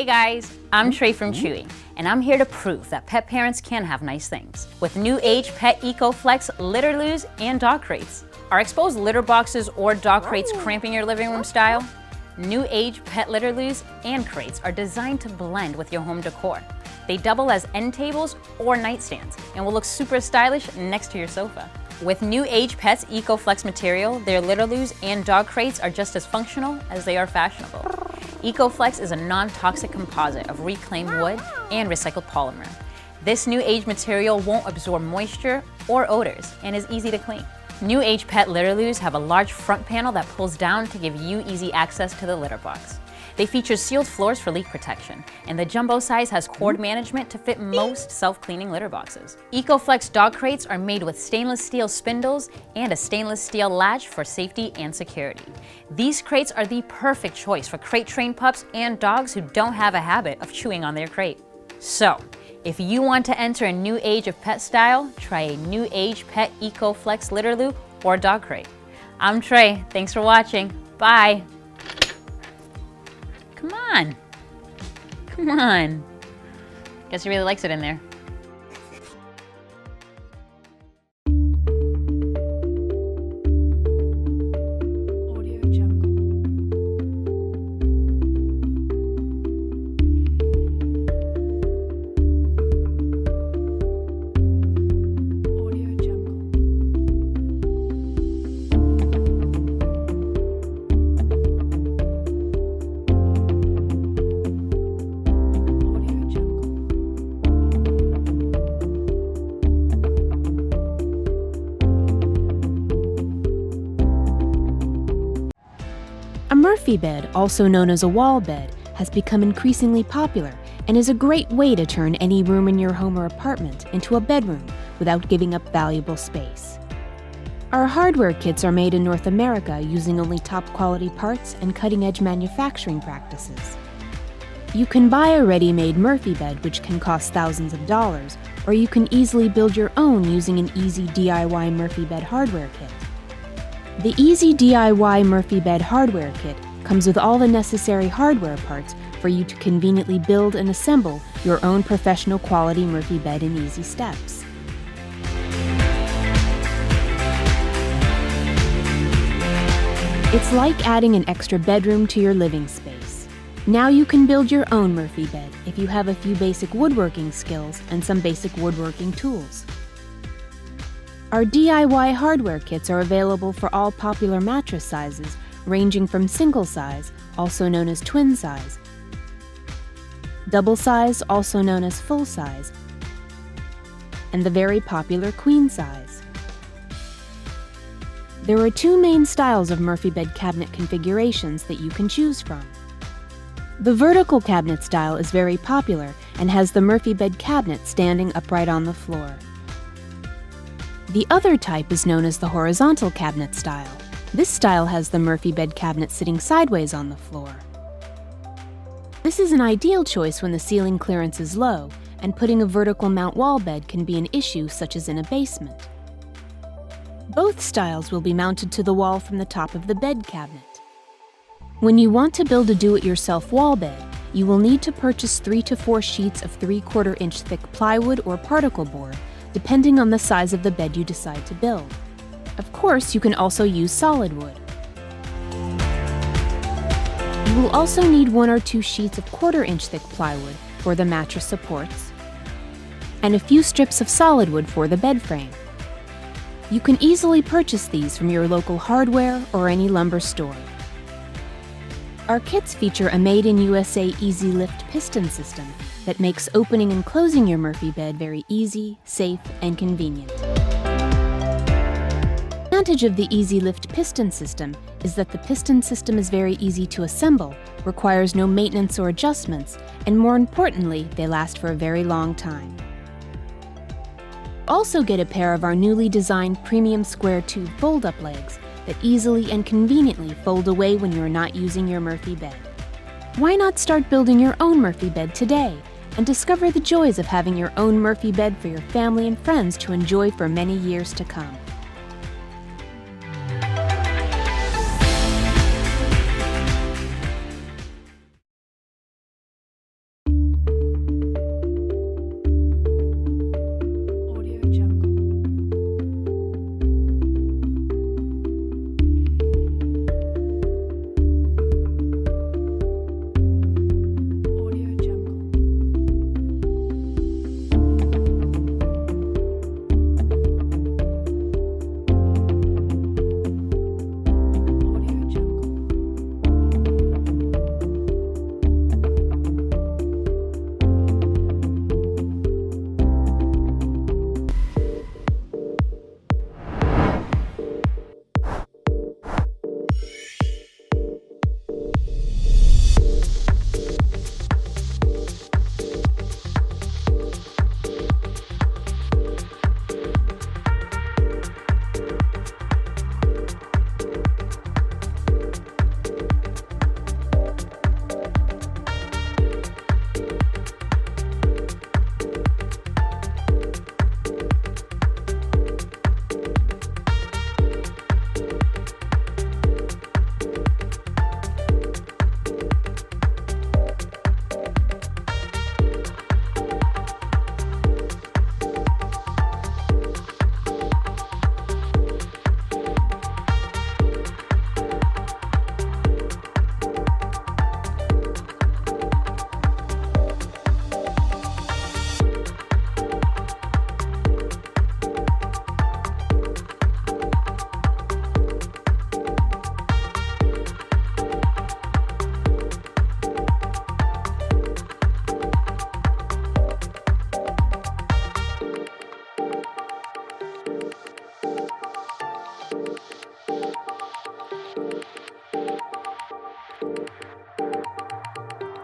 Hey guys, I'm Trey from Chewy, and I'm here to prove that pet parents can have nice things with new age pet ecoFlex litter loos and dog crates. Are exposed litter boxes or dog crates cramping your living room style? New age pet litter loos and crates are designed to blend with your home decor. They double as end tables or nightstands and will look super stylish next to your sofa. With new age pets ecoFlex material, their litter loos and dog crates are just as functional as they are fashionable. ecoFlex is a non-toxic composite of reclaimed wood and recycled polymer. This new age material won't absorb moisture or odors and is easy to clean. New age pet litter loos have a large front panel that pulls down to give you easy access to the litter box. They feature sealed floors for leak protection, and the jumbo size has cord management to fit most self-cleaning litter boxes. ecoFlex dog crates are made with stainless steel spindles and a stainless steel latch for safety and security. These crates are the perfect choice for crate-trained pups and dogs who don't have a habit of chewing on their crate. So, if you want to enter a new age of pet style, try a new age pet ecoFlex litter loo or dog crate. I'm Trey, thanks for watching, bye! Come on. Come on. Guess he really likes it in there. A Murphy bed, also known as a wall bed, has become increasingly popular and is a great way to turn any room in your home or apartment into a bedroom without giving up valuable space. Our hardware kits are made in North America using only top-quality parts and cutting-edge manufacturing practices. You can buy a ready-made Murphy bed, which can cost thousands of dollars, or you can easily build your own using an easy DIY Murphy bed hardware kit. The Easy DIY Murphy Bed Hardware Kit comes with all the necessary hardware parts for you to conveniently build and assemble your own professional quality Murphy bed in easy steps. It's like adding an extra bedroom to your living space. Now you can build your own Murphy bed if you have a few basic woodworking skills and some basic woodworking tools. Our DIY hardware kits are available for all popular mattress sizes, ranging from single size, also known as twin size, double size, also known as full size, and the very popular queen size. There are two main styles of Murphy bed cabinet configurations that you can choose from. The vertical cabinet style is very popular and has the Murphy bed cabinet standing upright on the floor. The other type is known as the horizontal cabinet style. This style has the Murphy bed cabinet sitting sideways on the floor. This is an ideal choice when the ceiling clearance is low, and putting a vertical mount wall bed can be an issue, such as in a basement. Both styles will be mounted to the wall from the top of the bed cabinet. When you want to build a do-it-yourself wall bed, you will need to purchase 3 to 4 sheets of 3/4 inch thick plywood or particle board, depending on the size of the bed you decide to build. Of course, you can also use solid wood. You will also need 1 or 2 sheets of 1/4 inch thick plywood for the mattress supports, and a few strips of solid wood for the bed frame. You can easily purchase these from your local hardware or any lumber store. Our kits feature a made-in-USA Easy Lift piston system that makes opening and closing your Murphy bed very easy, safe, and convenient. The advantage of the Easy Lift piston system is that the piston system is very easy to assemble, requires no maintenance or adjustments, and more importantly, they last for a very long time. Also get a pair of our newly designed premium square tube fold-up legs that easily and conveniently fold away when you're not using your Murphy bed. Why not start building your own Murphy bed today and discover the joys of having your own Murphy bed for your family and friends to enjoy for many years to come?